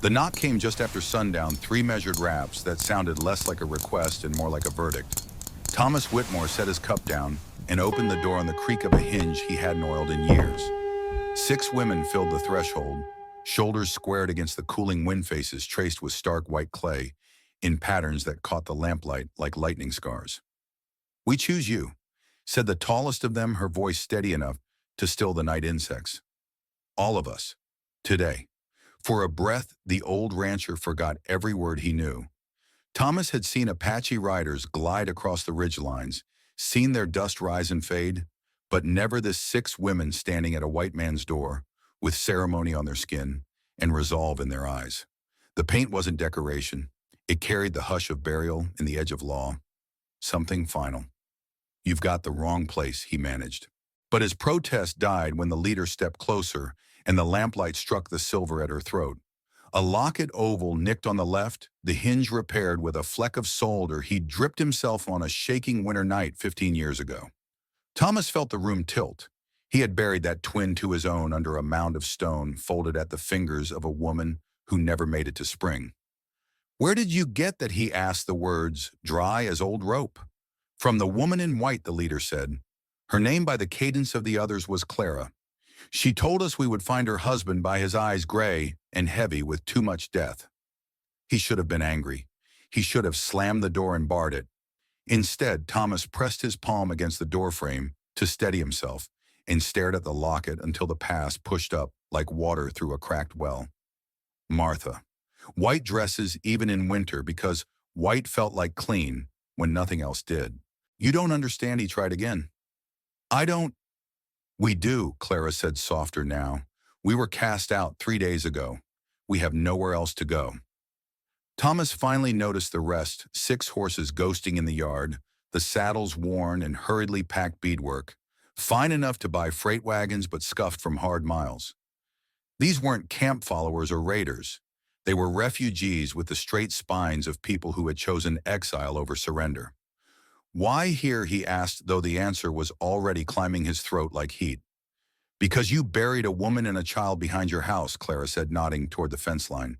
The knock came just after sundown, three measured raps that sounded less like a request and more like a verdict. Thomas Whitmore set his cup down and opened the door on the creak of a hinge he hadn't oiled in years. Six women filled the threshold, shoulders squared against the cooling wind faces traced with stark white clay in patterns that caught the lamplight like lightning scars. "We choose you," said the tallest of them, her voice steady enough to still the night insects. "All of us. Today." For a breath, the old rancher forgot every word he knew. Thomas had seen Apache riders glide across the ridgelines, seen their dust rise and fade, but never the six women standing at a white man's door, with ceremony on their skin and resolve in their eyes. The paint wasn't decoration. It carried the hush of burial and the edge of law. Something final. "You've got the wrong place," he managed. But his protest died when the leader stepped closer and the lamplight struck the silver at her throat. A locket oval nicked on the left, the hinge repaired with a fleck of solder he'd dripped himself on a shaking winter night 15 years ago. Thomas felt the room tilt. He had buried that twin to his own under a mound of stone folded at the fingers of a woman who never made it to spring. "Where did you get that?" he asked, the words dry as old rope. "From the woman in white," the leader said. Her name by the cadence of the others was Clara. "She told us we would find her husband by his eyes gray and heavy with too much death." He should have been angry. He should have slammed the door and barred it. Instead, Thomas pressed his palm against the doorframe to steady himself and stared at the locket until the past pushed up like water through a cracked well. Martha. White dresses even in winter because white felt like clean when nothing else did. "You don't understand," he tried again. "I don't." "We do," Clara said softer now. "We were cast out 3 days ago. We have nowhere else to go." Thomas finally noticed the rest, 6 horses ghosting in the yard, the saddles worn and hurriedly packed beadwork, fine enough to buy freight wagons but scuffed from hard miles. These weren't camp followers or raiders. They were refugees with the straight spines of people who had chosen exile over surrender. "Why here?" he asked, though the answer was already climbing his throat like heat. "Because you buried a woman and a child behind your house," Clara said, nodding toward the fence line.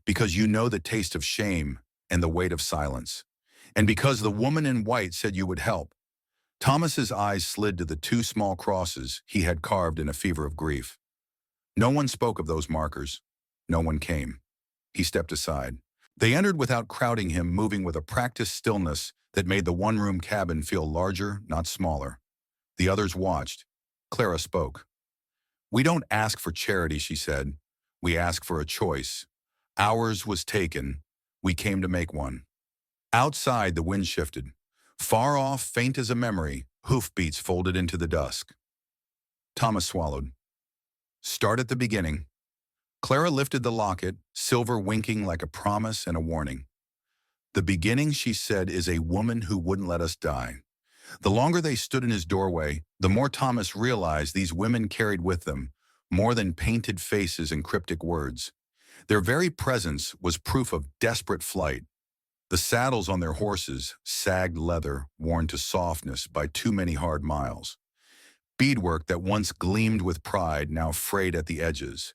"Because you know the taste of shame and the weight of silence. And because the woman in white said you would help." Thomas's eyes slid to the 2 small crosses he had carved in a fever of grief. No one spoke of those markers. No one came. He stepped aside. They entered without crowding him, moving with a practiced stillness that made the one-room cabin feel larger, not smaller. The others watched. Clara spoke. "We don't ask for charity," she said. "We ask for a choice. Ours was taken. We came to make one." Outside, the wind shifted. Far off, faint as a memory, hoofbeats folded into the dusk. Thomas swallowed. "Start at the beginning." Clara lifted the locket, silver winking like a promise and a warning. "The beginning," she said, "is a woman who wouldn't let us die." The longer they stood in his doorway, the more Thomas realized these women carried with them more than painted faces and cryptic words. Their very presence was proof of desperate flight. The saddles on their horses, sagged leather, worn to softness by too many hard miles. Beadwork that once gleamed with pride, now frayed at the edges.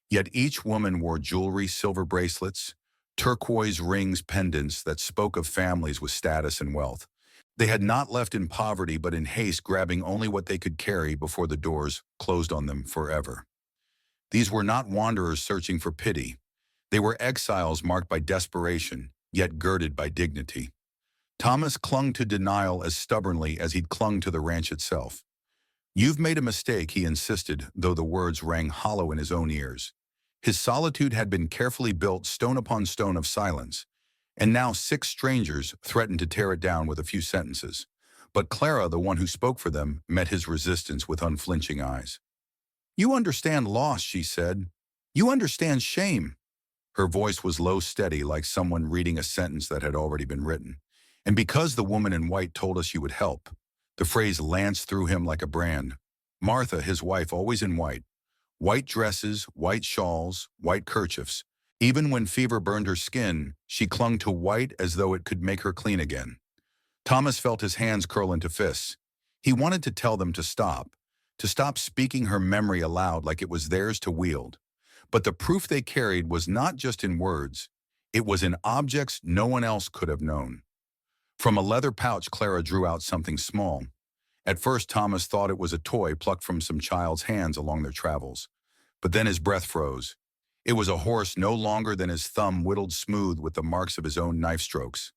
Yet each woman wore jewelry, silver bracelets, turquoise rings, pendants that spoke of families with status and wealth. They had not left in poverty, but in haste, grabbing only what they could carry before the doors closed on them forever. These were not wanderers searching for pity. They were exiles marked by desperation, yet girded by dignity. Thomas clung to denial as stubbornly as he'd clung to the ranch itself. "You've made a mistake," he insisted, though the words rang hollow in his own ears. His solitude had been carefully built stone upon stone of silence, and now 6 strangers threatened to tear it down with a few sentences. But Clara, the one who spoke for them, met his resistance with unflinching eyes. "You understand loss," she said. "You understand shame." Her voice was low, steady, like someone reading a sentence that had already been written. "And because the woman in white told us you would help." The phrase lanced through him like a brand. Martha, his wife, always in white. White dresses, white shawls, white kerchiefs. Even when fever burned her skin, she clung to white as though it could make her clean again. Thomas felt his hands curl into fists. He wanted to tell them to stop speaking her memory aloud like it was theirs to wield. But the proof they carried was not just in words, it was in objects no one else could have known. From a leather pouch, Clara drew out something small. At first, Thomas thought it was a toy plucked from some child's hands along their travels. But then his breath froze. It was a horse no longer than his thumb, whittled smooth with the marks of his own knife strokes.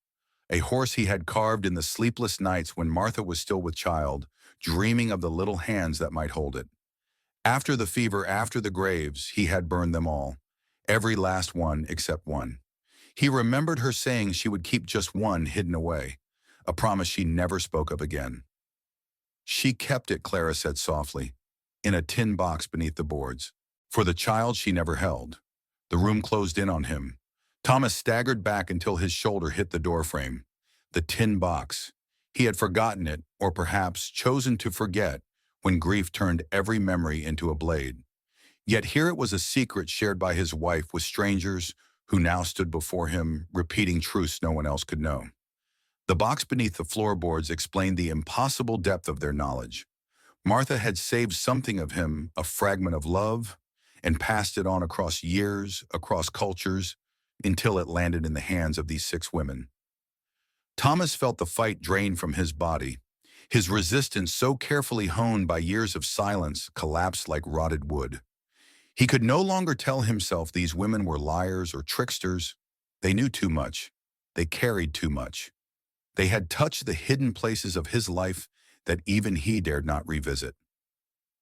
A horse he had carved in the sleepless nights when Martha was still with child, dreaming of the little hands that might hold it. After the fever, after the graves, he had burned them all. Every last one except one. He remembered her saying she would keep just one hidden away, a promise she never spoke of again. She kept it, Clara said softly, in a tin box beneath the boards. For the child she never held. The room closed in on him. Thomas staggered back until his shoulder hit the doorframe. The tin box. He had forgotten it, or perhaps chosen to forget, when grief turned every memory into a blade. Yet here it was, a secret shared by his wife with strangers who now stood before him, repeating truths no one else could know. The box beneath the floorboards explained the impossible depth of their knowledge. Martha had saved something of him, a fragment of love, and passed it on across years, across cultures, until it landed in the hands of these 6 women. Thomas felt the fight drain from his body. His resistance, so carefully honed by years of silence, collapsed like rotted wood. He could no longer tell himself these women were liars or tricksters. They knew too much. They carried too much. They had touched the hidden places of his life that even he dared not revisit.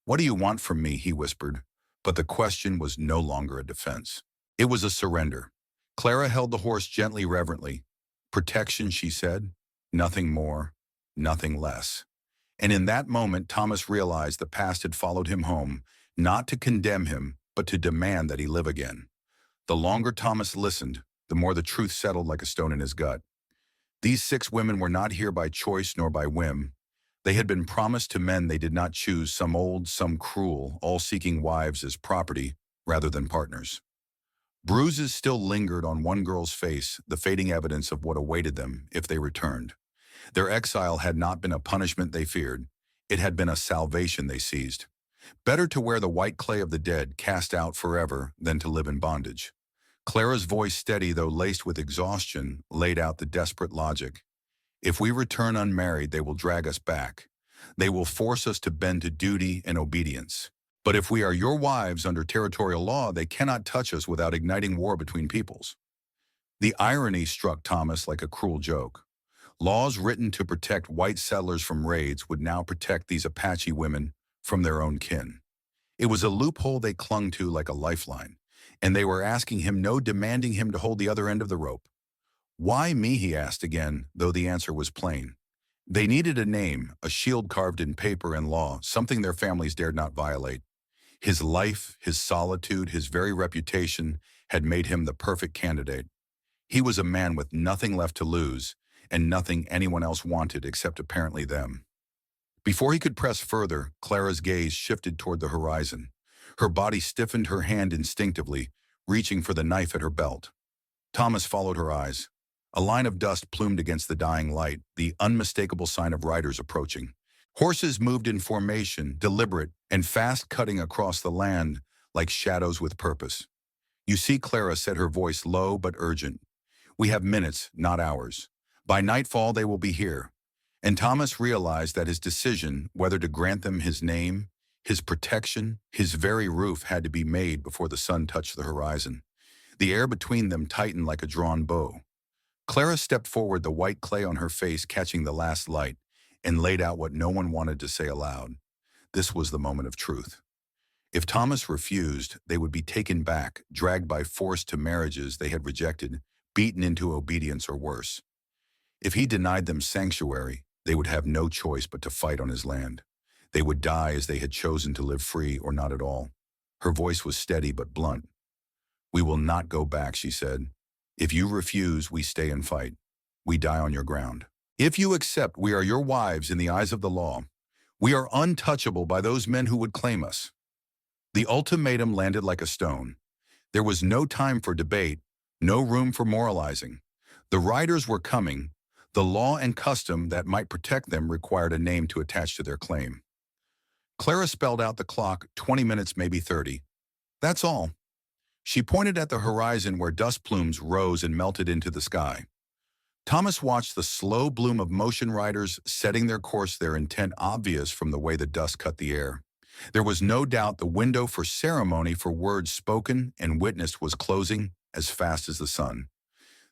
"What do you want from me?" he whispered, but the question was no longer a defense. It was a surrender. Clara held the horse gently, reverently. "Protection," she said. "Nothing more, nothing less." And in that moment, Thomas realized the past had followed him home, not to condemn him, but to demand that he live again. The longer Thomas listened, the more the truth settled like a stone in his gut. These 6 women were not here by choice nor by whim. They had been promised to men they did not choose, some old, some cruel, all seeking wives as property rather than partners. Bruises still lingered on one girl's face, the fading evidence of what awaited them if they returned. Their exile had not been a punishment they feared. It had been a salvation they seized. Better to wear the white clay of the dead, cast out forever, than to live in bondage. Clara's voice, steady though laced with exhaustion, laid out the desperate logic. If we return unmarried, they will drag us back. They will force us to bend to duty and obedience. But if we are your wives under territorial law, they cannot touch us without igniting war between peoples. The irony struck Thomas like a cruel joke. Laws written to protect white settlers from raids would now protect these Apache women from their own kin. It was a loophole they clung to like a lifeline, and they were asking him no, demanding him to hold the other end of the rope. "Why me?" he asked again, though the answer was plain. They needed a name, a shield carved in paper and law, something their families dared not violate. His life, his solitude, his very reputation had made him the perfect candidate. He was a man with nothing left to lose, and nothing anyone else wanted except apparently them. Before he could press further, Clara's gaze shifted toward the horizon. Her body stiffened, her hand instinctively, reaching for the knife at her belt. Thomas followed her eyes. A line of dust plumed against the dying light, the unmistakable sign of riders approaching. Horses moved in formation, deliberate and fast, cutting across the land like shadows with purpose. "You see," Clara said, her voice low but urgent. "We have minutes, not hours. By nightfall they will be here." And Thomas realized that his decision, whether to grant them his name, his protection, his very roof, had to be made before the sun touched the horizon. The air between them tightened like a drawn bow. Clara stepped forward, the white clay on her face catching the last light, and laid out what no one wanted to say aloud. This was the moment of truth. If Thomas refused, they would be taken back, dragged by force to marriages they had rejected, beaten into obedience or worse. If he denied them sanctuary, they would have no choice but to fight on his land. They would die as they had chosen, to live free or not at all. Her voice was steady but blunt. "We will not go back," she said. "If you refuse, we stay and fight. We die on your ground. If you accept, we are your wives in the eyes of the law. We are untouchable by those men who would claim us." The ultimatum landed like a stone. There was no time for debate, no room for moralizing. The riders were coming. The law and custom that might protect them required a name to attach to their claim. Clara spelled out the clock, 20 minutes, maybe 30. "That's all." She pointed at the horizon where dust plumes rose and melted into the sky. Thomas watched the slow bloom of motion riders setting their course, their intent obvious from the way the dust cut the air. There was no doubt the window for ceremony for words spoken and witnessed was closing as fast as the sun.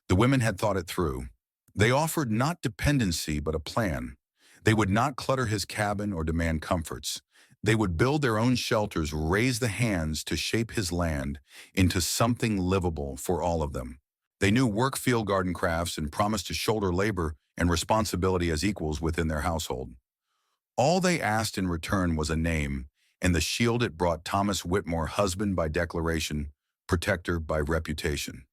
The women had thought it through. They offered not dependency but a plan. They would not clutter his cabin or demand comforts. They would build their own shelters, raise the hands to shape his land into something livable for all of them. They knew work field garden crafts and promised to shoulder labor and responsibility as equals within their household. All they asked in return was a name and the shield it brought: Thomas Whitmore, husband by declaration, protector by reputation.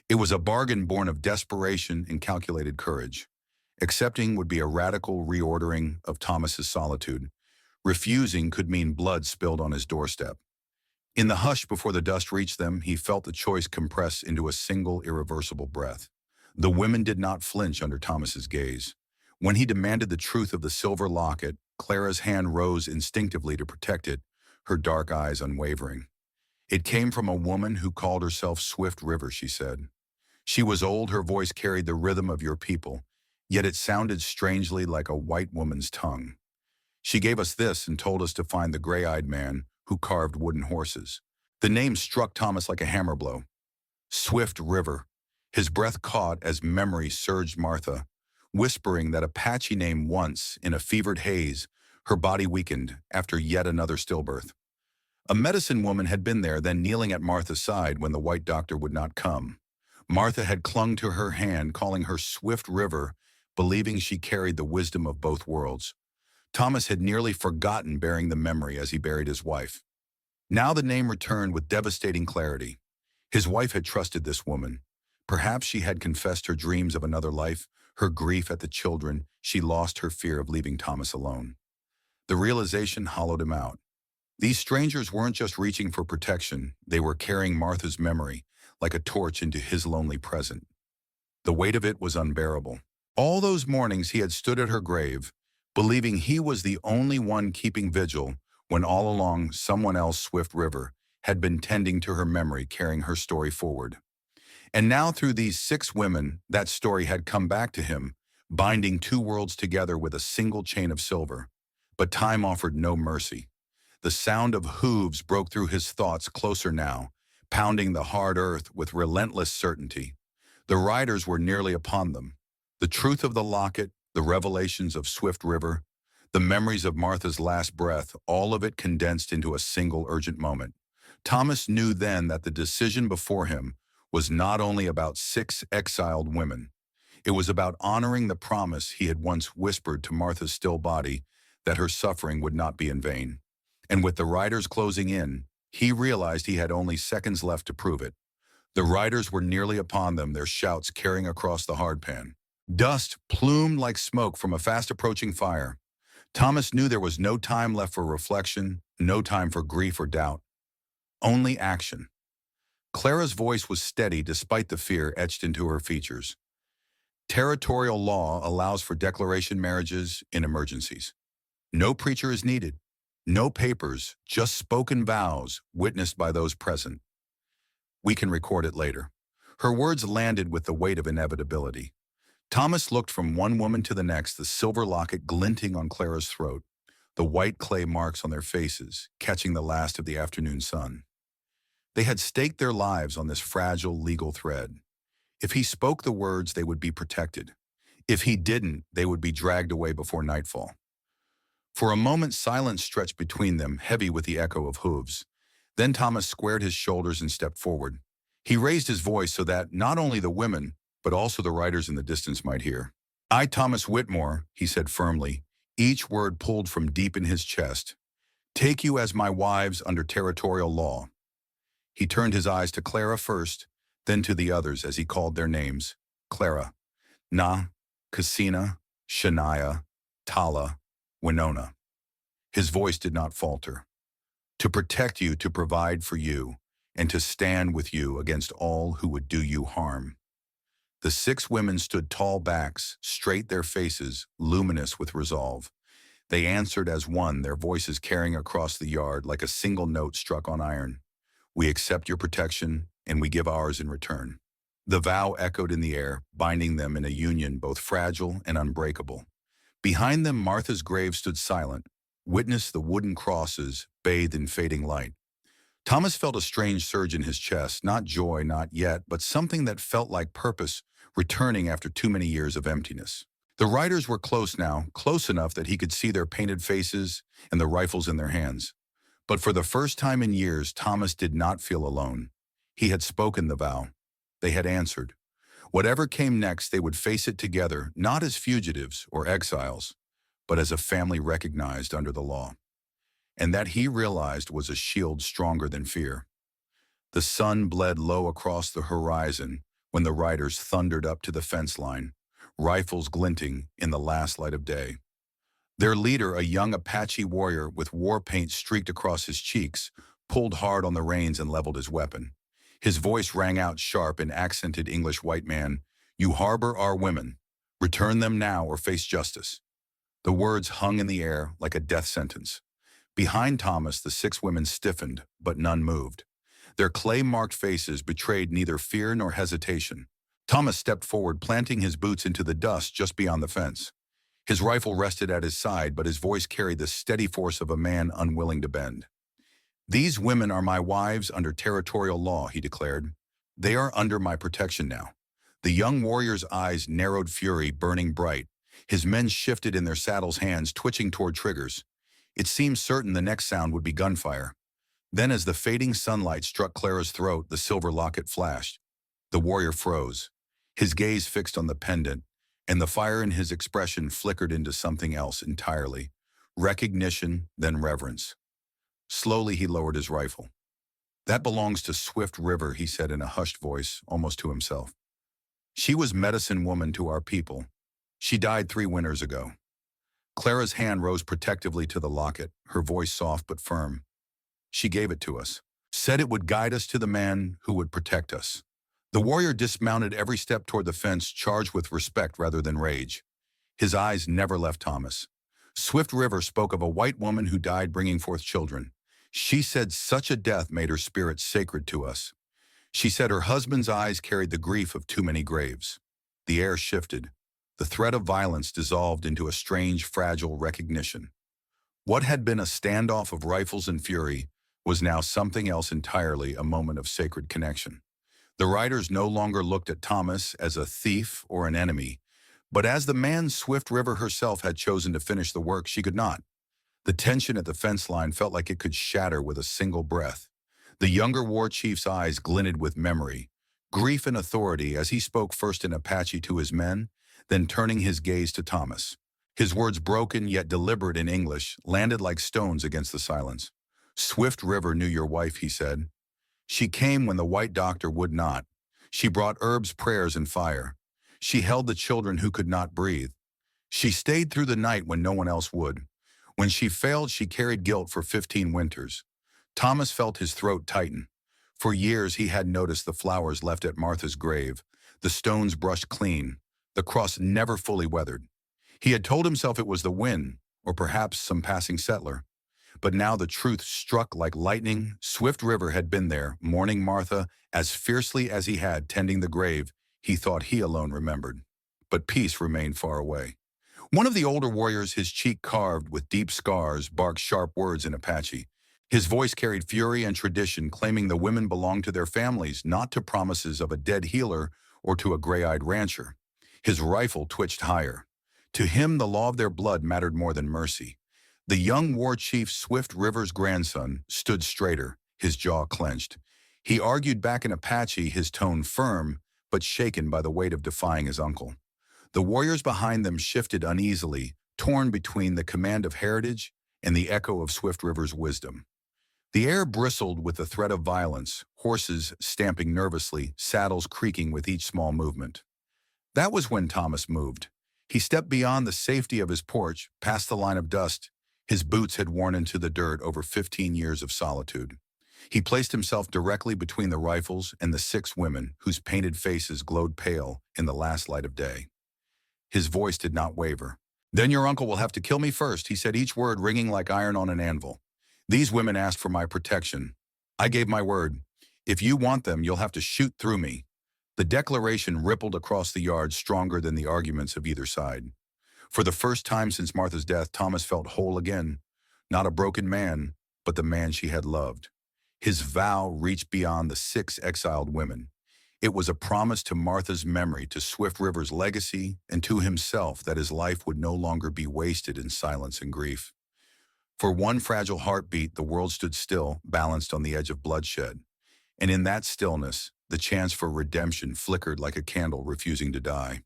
It was a bargain born of desperation and calculated courage. Accepting would be a radical reordering of Thomas's solitude. Refusing could mean blood spilled on his doorstep. In the hush before the dust reached them, he felt the choice compress into a single irreversible breath. The women did not flinch under Thomas's gaze. When he demanded the truth of the silver locket, Clara's hand rose instinctively to protect it, her dark eyes unwavering. It came from a woman who called herself Swift River, she said. She was old, her voice carried the rhythm of your people, yet it sounded strangely like a white woman's tongue. She gave us this and told us to find the gray-eyed man who carved wooden horses. The name struck Thomas like a hammer blow. Swift River. His breath caught as memory surged. Martha, whispering that Apache name once in a fevered haze, her body weakened after yet another stillbirth. A medicine woman had been there, then kneeling at Martha's side when the white doctor would not come. Martha had clung to her hand, calling her Swift River, believing she carried the wisdom of both worlds. Thomas had nearly forgotten bearing the memory as he buried his wife. Now the name returned with devastating clarity. His wife had trusted this woman. Perhaps she had confessed her dreams of another life, her grief at the children. She lost her fear of leaving Thomas alone. The realization hollowed him out. These strangers weren't just reaching for protection, they were carrying Martha's memory like a torch into his lonely present. The weight of it was unbearable. All those mornings he had stood at her grave, believing he was the only one keeping vigil, when all along someone else, Swift River, had been tending to her memory, carrying her story forward. And now through these 6 women, that story had come back to him, binding 2 worlds together with a single chain of silver. But time offered no mercy. The sound of hooves broke through his thoughts, closer now, pounding the hard earth with relentless certainty. The riders were nearly upon them. The truth of the locket, the revelations of Swift River, the memories of Martha's last breath, all of it condensed into a single urgent moment. Thomas knew then that the decision before him was not only about 6 exiled women. It was about honoring the promise he had once whispered to Martha's still body, that her suffering would not be in vain. And with the riders closing in, he realized he had only seconds left to prove it. The riders were nearly upon them, their shouts carrying across the hardpan. Dust plumed like smoke from a fast-approaching fire. Thomas knew there was no time left for reflection, no time for grief or doubt. Only action. Clara's voice was steady despite the fear etched into her features. Territorial law allows for declaration marriages in emergencies. No preacher is needed. No papers, just spoken vows witnessed by those present. We can record it later. Her words landed with the weight of inevitability. Thomas looked from one woman to the next, the silver locket glinting on Clara's throat, the white clay marks on their faces, catching the last of the afternoon sun. They had staked their lives on this fragile legal thread. If he spoke the words, they would be protected. If he didn't, they would be dragged away before nightfall. For a moment, silence stretched between them, heavy with the echo of hooves. Then Thomas squared his shoulders and stepped forward. He raised his voice so that not only the women, but also the riders in the distance might hear. I, Thomas Whitmore, he said firmly, each word pulled from deep in his chest, take you as my wives under territorial law. He turned his eyes to Clara first, then to the others as he called their names. Clara, Na, Cassina, Shania, Tala, Winona. His voice did not falter. To protect you, to provide for you, and to stand with you against all who would do you harm. The 6 women stood tall backs, straight, their faces luminous with resolve. They answered as one, their voices carrying across the yard like a single note struck on iron. We accept your protection, and we give ours in return. The vow echoed in the air, binding them in a union both fragile and unbreakable. Behind them, Martha's grave stood silent, witness the wooden crosses bathed in fading light. Thomas felt a strange surge in his chest, not joy, not yet, but something that felt like purpose returning after too many years of emptiness. The riders were close now, close enough that he could see their painted faces and the rifles in their hands. But for the first time in years, Thomas did not feel alone. He had spoken the vow. They had answered. Whatever came next, they would face it together, not as fugitives or exiles, but as a family recognized under the law. And that he realized was a shield stronger than fear. The sun bled low across the horizon when the riders thundered up to the fence line, rifles glinting in the last light of day. Their leader, a young Apache warrior with war paint streaked across his cheeks, pulled hard on the reins and leveled his weapon. His voice rang out sharp in accented English: "White man, you harbor our women. Return them now or face justice." The words hung in the air like a death sentence. Behind Thomas, the 6 women stiffened, but none moved. Their clay-marked faces betrayed neither fear nor hesitation. Thomas stepped forward, planting his boots into the dust just beyond the fence. His rifle rested at his side, but his voice carried the steady force of a man unwilling to bend. "These women are my wives under territorial law," he declared. "They are under my protection now." The young warrior's eyes narrowed, fury burning bright. His men shifted in their saddles, hands twitching toward triggers. It seemed certain the next sound would be gunfire. Then, as the fading sunlight struck Clara's throat, the silver locket flashed. The warrior froze, his gaze fixed on the pendant, and the fire in his expression flickered into something else entirely. Recognition, then reverence. Slowly he lowered his rifle. "That belongs to Swift River," he said in a hushed voice, almost to himself. "She was medicine woman to our people. She died 3 winters ago." Clara's hand rose protectively to the locket, her voice soft but firm. "She gave it to us, said it would guide us to the man who would protect us." The warrior dismounted every step toward the fence, charged with respect rather than rage. His eyes never left Thomas. "Swift River spoke of a white woman who died bringing forth children. She said such a death made her spirit sacred to us. She said her husband's eyes carried the grief of too many graves." The air shifted. The threat of violence dissolved into a strange, fragile recognition. What had been a standoff of rifles and fury was now something else entirely, a moment of sacred connection. The riders no longer looked at Thomas as a thief or an enemy, but as the man Swift River herself had chosen to finish the work she could not. The tension at the fence line felt like it could shatter with a single breath. The younger war chief's eyes glinted with memory, grief and authority as he spoke first in Apache to his men, then turning his gaze to Thomas. His words, broken yet deliberate in English, landed like stones against the silence. "Swift River knew your wife," he said. "She came when the white doctor would not. She brought herbs, prayers, and fire. She held the children who could not breathe. She stayed through the night when no one else would. When she failed, she carried guilt for 15 winters." Thomas felt his throat tighten. For years he had noticed the flowers left at Martha's grave, the stones brushed clean, the cross never fully weathered. He had told himself it was the wind, or perhaps some passing settler. But now the truth struck like lightning. Swift River had been there, mourning Martha as fiercely as he had tending the grave he thought he alone remembered. But peace remained far away. One of the older warriors, his cheek carved with deep scars, barked sharp words in Apache. His voice carried fury and tradition, claiming the women belonged to their families, not to promises of a dead healer or to a gray-eyed rancher. His rifle twitched higher. To him, the law of their blood mattered more than mercy. The young war chief, Swift River's grandson, stood straighter, his jaw clenched. He argued back in Apache, his tone firm, but shaken by the weight of defying his uncle. The warriors behind them shifted uneasily, torn between the command of heritage and the echo of Swift River's wisdom. The air bristled with the threat of violence, horses stamping nervously, saddles creaking with each small movement. That was when Thomas moved. He stepped beyond the safety of his porch, past the line of dust his boots had worn into the dirt over 15 years of solitude. He placed himself directly between the rifles and the 6 women whose painted faces glowed pale in the last light of day. His voice did not waver. "Then your uncle will have to kill me first," he said, each word ringing like iron on an anvil. "These women asked for my protection. I gave my word. If you want them, you'll have to shoot through me. The declaration rippled across the yard stronger than the arguments of either side. For the first time since Martha's death, Thomas felt whole again. Not a broken man, but the man she had loved. His vow reached beyond the 6 exiled women. It was a promise to Martha's memory, to Swift River's legacy, and to himself that his life would no longer be wasted in silence and grief. For one fragile heartbeat, the world stood still, balanced on the edge of bloodshed. And in that stillness, the chance for redemption flickered like a candle refusing to die.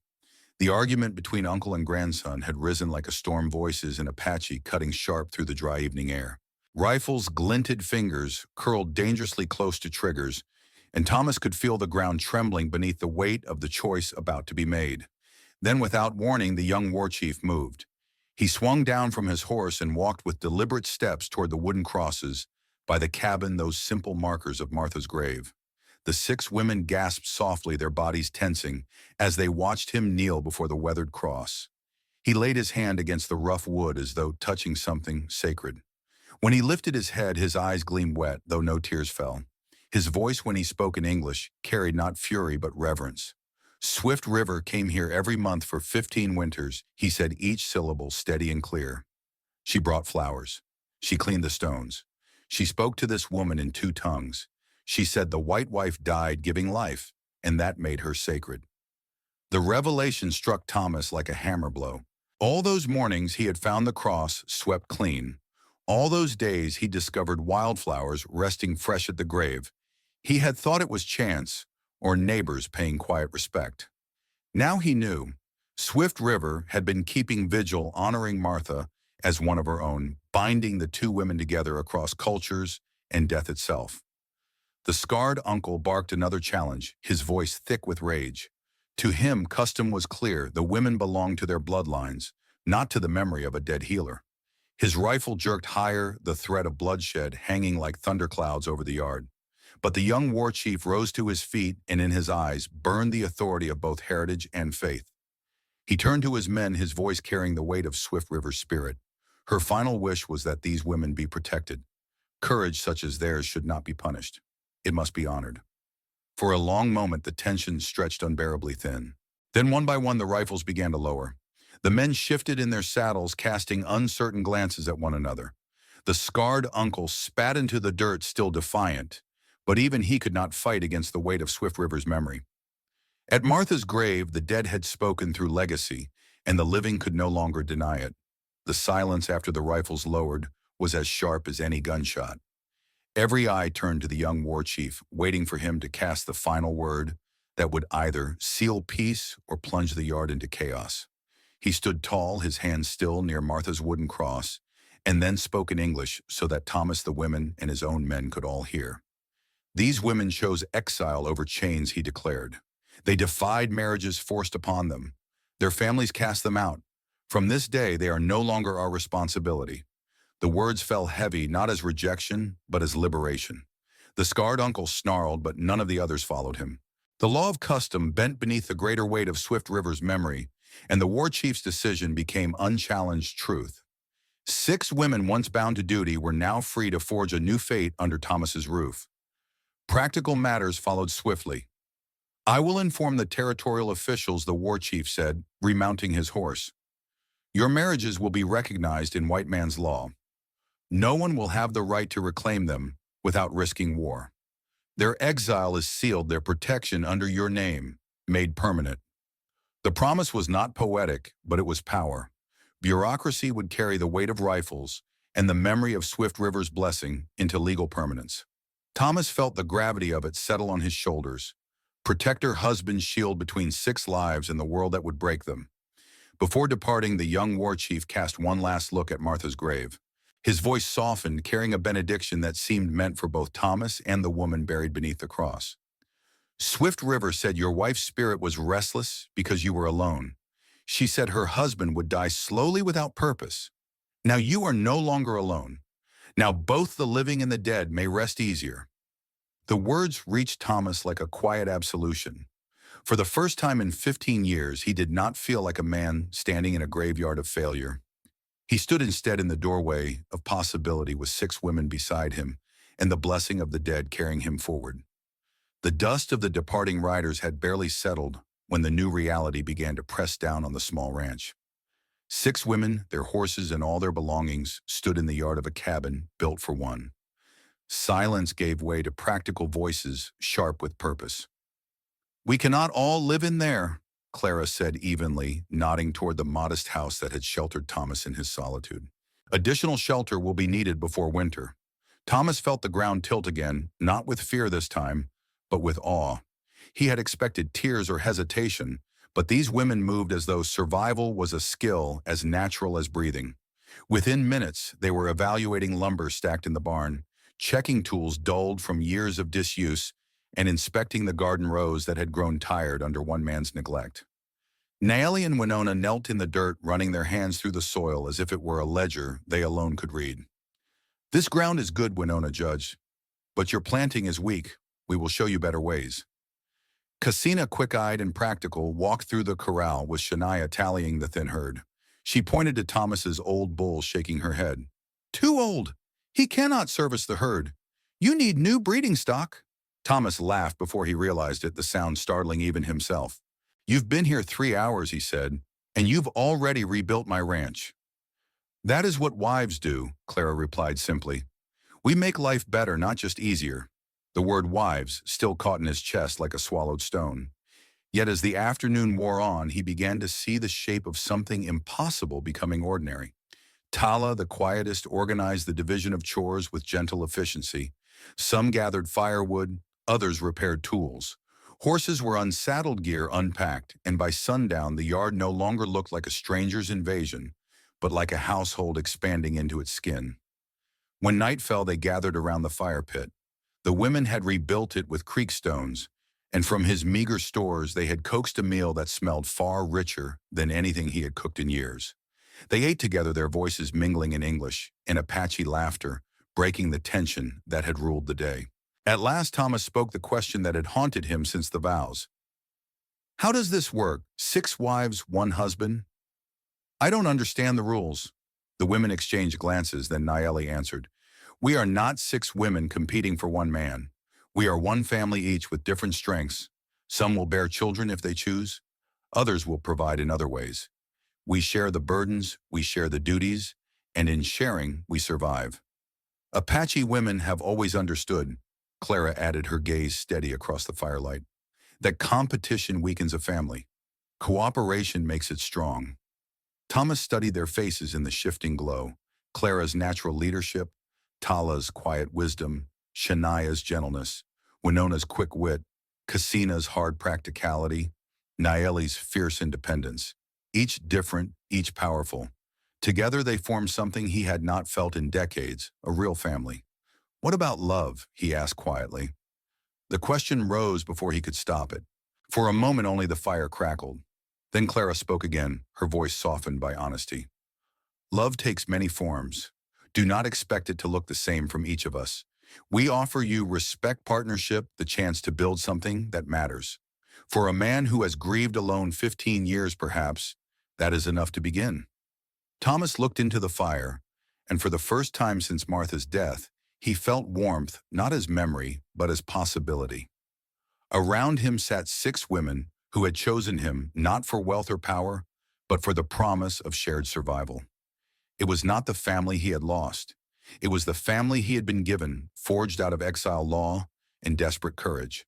The argument between uncle and grandson had risen like a storm, voices in Apache cutting sharp through the dry evening air. Rifles' glinted fingers curled dangerously close to triggers, and Thomas could feel the ground trembling beneath the weight of the choice about to be made. Then, without warning, the young war chief moved. He swung down from his horse and walked with deliberate steps toward the wooden crosses by the cabin, those simple markers of Martha's grave. The 6 women gasped softly, their bodies tensing, as they watched him kneel before the weathered cross. He laid his hand against the rough wood as though touching something sacred. When he lifted his head, his eyes gleamed wet, though no tears fell. His voice, when he spoke in English, carried not fury but reverence. Swift River came here every month for 15 winters, he said, each syllable steady and clear. She brought flowers. She cleaned the stones. She spoke to this woman in 2 tongues. She said the white wife died giving life, and that made her sacred. The revelation struck Thomas like a hammer blow. All those mornings he had found the cross swept clean. All those days he discovered wildflowers resting fresh at the grave. He had thought it was chance, or neighbors paying quiet respect. Now he knew. Swift River had been keeping vigil, honoring Martha as one of her own, binding the 2 women together across cultures and death itself. The scarred uncle barked another challenge, his voice thick with rage. To him, custom was clear. The women belonged to their bloodlines, not to the memory of a dead healer. His rifle jerked higher, the threat of bloodshed hanging like thunderclouds over the yard. But the young war chief rose to his feet, and in his eyes burned the authority of both heritage and faith. He turned to his men, his voice carrying the weight of Swift River's spirit. Her final wish was that these women be protected. Courage such as theirs should not be punished. It must be honored. For a long moment, the tension stretched unbearably thin. Then one by one, the rifles began to lower. The men shifted in their saddles, casting uncertain glances at one another. The scarred uncle spat into the dirt, still defiant, but even he could not fight against the weight of Swift River's memory. At Martha's grave, the dead had spoken through legacy, and the living could no longer deny it. The silence after the rifles lowered was as sharp as any gunshot. Every eye turned to the young war chief, waiting for him to cast the final word that would either seal peace or plunge the yard into chaos. He stood tall, his hands still near Martha's wooden cross, and then spoke in English so that Thomas, the women, and his own men could all hear. These women chose exile over chains, he declared. They defied marriages forced upon them. Their families cast them out. From this day, they are no longer our responsibility. The words fell heavy, not as rejection, but as liberation. The scarred uncle snarled, but none of the others followed him. The law of custom bent beneath the greater weight of Swift River's memory, and the war chief's decision became unchallenged truth. 6 women once bound to duty were now free to forge a new fate under Thomas's roof. Practical matters followed swiftly. I will inform the territorial officials, the war chief said, remounting his horse. Your marriages will be recognized in white man's law. No one will have the right to reclaim them without risking war. Their exile is sealed, their protection under your name made permanent. The promise was not poetic, but it was power. Bureaucracy would carry the weight of rifles and the memory of Swift River's blessing into legal permanence. Thomas felt the gravity of it settle on his shoulders. Protect her husband's shield between 6 lives and the world that would break them. Before departing, the young war chief cast one last look at Martha's grave. His voice softened, carrying a benediction that seemed meant for both Thomas and the woman buried beneath the cross. Swift River said your wife's spirit was restless because you were alone. She said her husband would die slowly without purpose. Now you are no longer alone. Now both the living and the dead may rest easier. The words reached Thomas like a quiet absolution. For the first time in 15 years, he did not feel like a man standing in a graveyard of failure. He stood instead in the doorway of possibility with 6 women beside him and the blessing of the dead carrying him forward. The dust of the departing riders had barely settled when the new reality began to press down on the small ranch. 6 women, their horses, and all their belongings stood in the yard of a cabin built for one. Silence gave way to practical voices, sharp with purpose. "We cannot all live in there," Clara said evenly, nodding toward the modest house that had sheltered Thomas in his solitude. "Additional shelter will be needed before winter." Thomas felt the ground tilt again, not with fear this time, but with awe. He had expected tears or hesitation, but these women moved as though survival was a skill as natural as breathing. Within minutes, they were evaluating lumber stacked in the barn, checking tools dulled from years of disuse, and inspecting the garden rows that had grown tired under one man's neglect. Naeli and Winona knelt in the dirt, running their hands through the soil as if it were a ledger they alone could read. "This ground is good," Winona judged, "but your planting is weak. We will show you better ways." Cassina, quick-eyed and practical, walked through the corral with Shania tallying the thin herd. She pointed to Thomas's old bull, shaking her head. "Too old. He cannot service the herd. You need new breeding stock." Thomas laughed before he realized it, the sound startling even himself. "You've been here 3 hours," he said, "and you've already rebuilt my ranch." "That is what wives do," Clara replied simply. "We make life better, not just easier." The word wives still caught in his chest like a swallowed stone. Yet as the afternoon wore on, he began to see the shape of something impossible becoming ordinary. Tala, the quietest, organized the division of chores with gentle efficiency. Some gathered firewood, others repaired tools. Horses were unsaddled, gear unpacked, and by sundown the yard no longer looked like a stranger's invasion, but like a household expanding into its skin. When night fell, they gathered around the fire pit. The women had rebuilt it with creek stones, and from his meager stores they had coaxed a meal that smelled far richer than anything he had cooked in years. They ate together, their voices mingling in English, in Apache laughter, breaking the tension that had ruled the day. At last Thomas spoke the question that had haunted him since the vows. "How does this work? 6 wives, 1 husband?" "I don't understand the rules." The women exchanged glances, then Naeli answered. "We are not 6 women competing for one man. We are one family each with different strengths. Some will bear children if they choose. Others will provide in other ways. We share the burdens, we share the duties, and in sharing, we survive." "Apache women have always understood," Clara added, her gaze steady across the firelight, "that competition weakens a family. Cooperation makes it strong." Thomas studied their faces in the shifting glow. Clara's natural leadership, Tala's quiet wisdom, Shania's gentleness, Winona's quick wit, Cassina's hard practicality, Naeli's fierce independence. Each different, each powerful. Together they formed something he had not felt in decades, a real family. "What about love?" he asked quietly. The question rose before he could stop it. For a moment only the fire crackled. Then Clara spoke again, her voice softened by honesty. "Love takes many forms. Do not expect it to look the same from each of us. We offer you respect, partnership, the chance to build something that matters. For a man who has grieved alone 15 years perhaps, that is enough to begin." Thomas looked into the fire, and for the first time since Martha's death, he felt warmth not as memory, but as possibility. Around him sat 6 women who had chosen him not for wealth or power, but for the promise of shared survival. It was not the family he had lost. It was the family he had been given, forged out of exile law and desperate courage.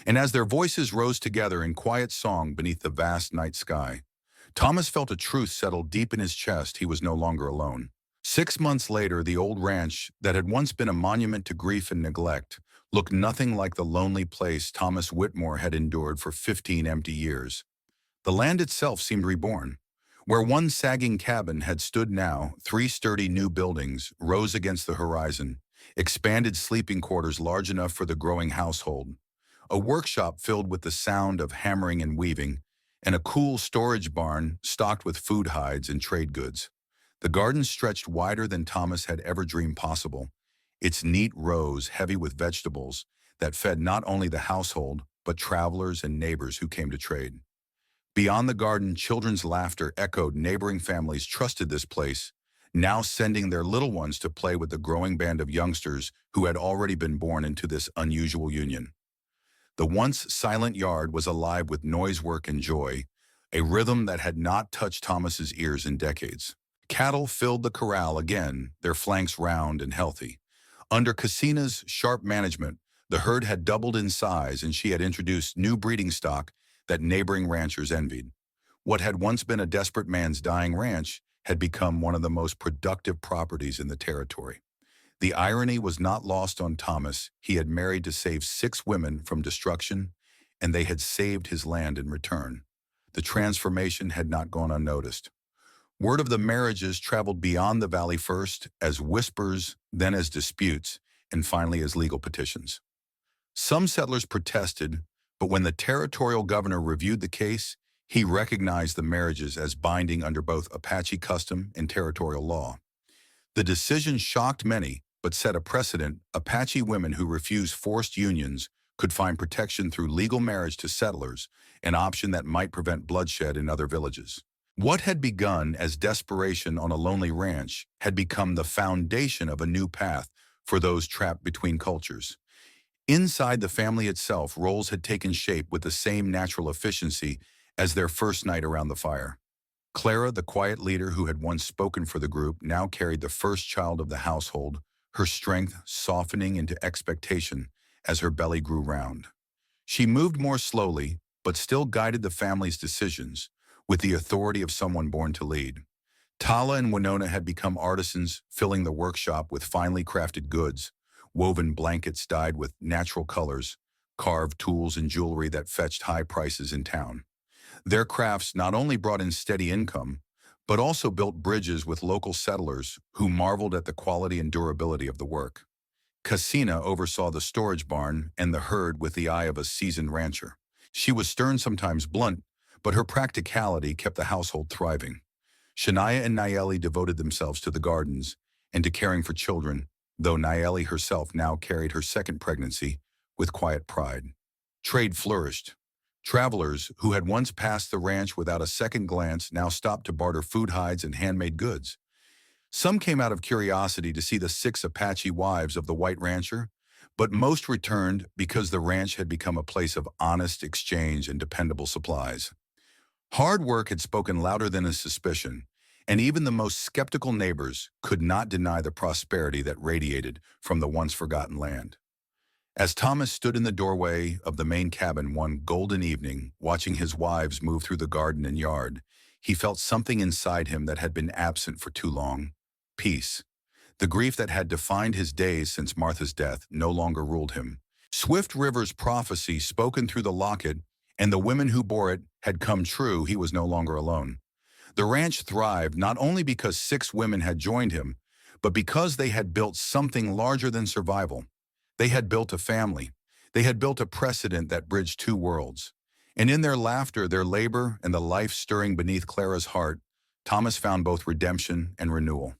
And as their voices rose together in quiet song beneath the vast night sky, Thomas felt a truth settle deep in his chest. He was no longer alone. 6 months later, the old ranch that had once been a monument to grief and neglect looked nothing like the lonely place Thomas Whitmore had endured for 15 empty years. The land itself seemed reborn. Where one sagging cabin had stood now, 3 sturdy new buildings rose against the horizon, expanded sleeping quarters large enough for the growing household, a workshop filled with the sound of hammering and weaving, and a cool storage barn stocked with food hides and trade goods. The garden stretched wider than Thomas had ever dreamed possible, its neat rows heavy with vegetables that fed not only the household, but travelers and neighbors who came to trade. Beyond the garden, children's laughter echoed. Neighboring families trusted this place, now sending their little ones to play with the growing band of youngsters who had already been born into this unusual union. The once silent yard was alive with noise work and joy, a rhythm that had not touched Thomas's ears in decades. Cattle filled the corral again, their flanks round and healthy. Under Casina's sharp management, the herd had doubled in size and she had introduced new breeding stock that neighboring ranchers envied. What had once been a desperate man's dying ranch had become one of the most productive properties in the territory. The irony was not lost on Thomas. He had married to save 6 women from destruction, and they had saved his land in return. The transformation had not gone unnoticed. Word of the marriages traveled beyond the valley first as whispers, then as disputes, and finally as legal petitions. Some settlers protested, but when the territorial governor reviewed the case, he recognized the marriages as binding under both Apache custom and territorial law. The decision shocked many, but set a precedent. Apache women who refused forced unions could find protection through legal marriage to settlers, an option that might prevent bloodshed in other villages. What had begun as desperation on a lonely ranch had become the foundation of a new path for those trapped between cultures. Inside the family itself, roles had taken shape with the same natural efficiency as their first night around the fire. Clara, the quiet leader who had once spoken for the group, now carried the first child of the household, her strength softening into expectation as her belly grew round. She moved more slowly, but still guided the family's decisions, with the authority of someone born to lead. Tala and Winona had become artisans, filling the workshop with finely crafted goods, woven blankets dyed with natural colors, carved tools and jewelry that fetched high prices in town. Their crafts not only brought in steady income, but also built bridges with local settlers who marveled at the quality and durability of the work. Casina oversaw the storage barn and the herd with the eye of a seasoned rancher. She was stern, sometimes blunt, but her practicality kept the household thriving. Shania and Nayeli devoted themselves to the gardens and to caring for children, though Nayeli herself now carried her second pregnancy with quiet pride. Trade flourished. Travelers who had once passed the ranch without a second glance now stopped to barter food hides and handmade goods. Some came out of curiosity to see the 6 Apache wives of the white rancher, but most returned because the ranch had become a place of honest exchange and dependable supplies. Hard work had spoken louder than his suspicion, and even the most skeptical neighbors could not deny the prosperity that radiated from the once forgotten land. As Thomas stood in the doorway of the main cabin one golden evening, watching his wives move through the garden and yard, he felt something inside him that had been absent for too long: peace. The grief that had defined his days since Martha's death no longer ruled him. Swift River's prophecy, spoken through the locket, and the women who bore it, had come true. He was no longer alone. The ranch thrived not only because 6 women had joined him, but because they had built something larger than survival. They had built a family. They had built a precedent that bridged 2 worlds. And in their laughter, their labor, and the life stirring beneath Clara's heart, Thomas found both redemption and renewal.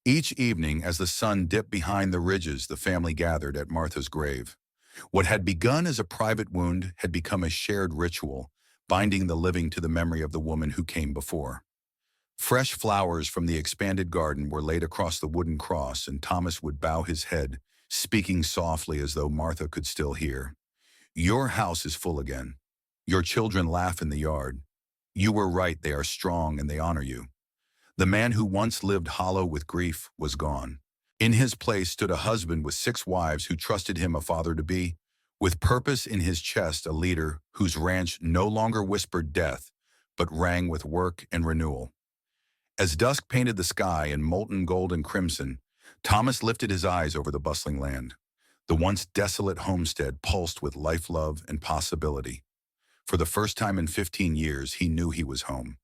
Each evening, as the sun dipped behind the ridges, the family gathered at Martha's grave. What had begun as a private wound had become a shared ritual, binding the living to the memory of the woman who came before. Fresh flowers from the expanded garden were laid across the wooden cross, and Thomas would bow his head, speaking softly as though Martha could still hear. "Your house is full again. Your children laugh in the yard. You were right, they are strong and they honor you." The man who once lived hollow with grief was gone. In his place stood a husband with 6 wives who trusted him a father-to-be, with purpose in his chest, a leader whose ranch no longer whispered death, but rang with work and renewal. As dusk painted the sky in molten gold and crimson, Thomas lifted his eyes over the bustling land. The once desolate homestead pulsed with life, love, and possibility. For the first time in 15 years, he knew he was home.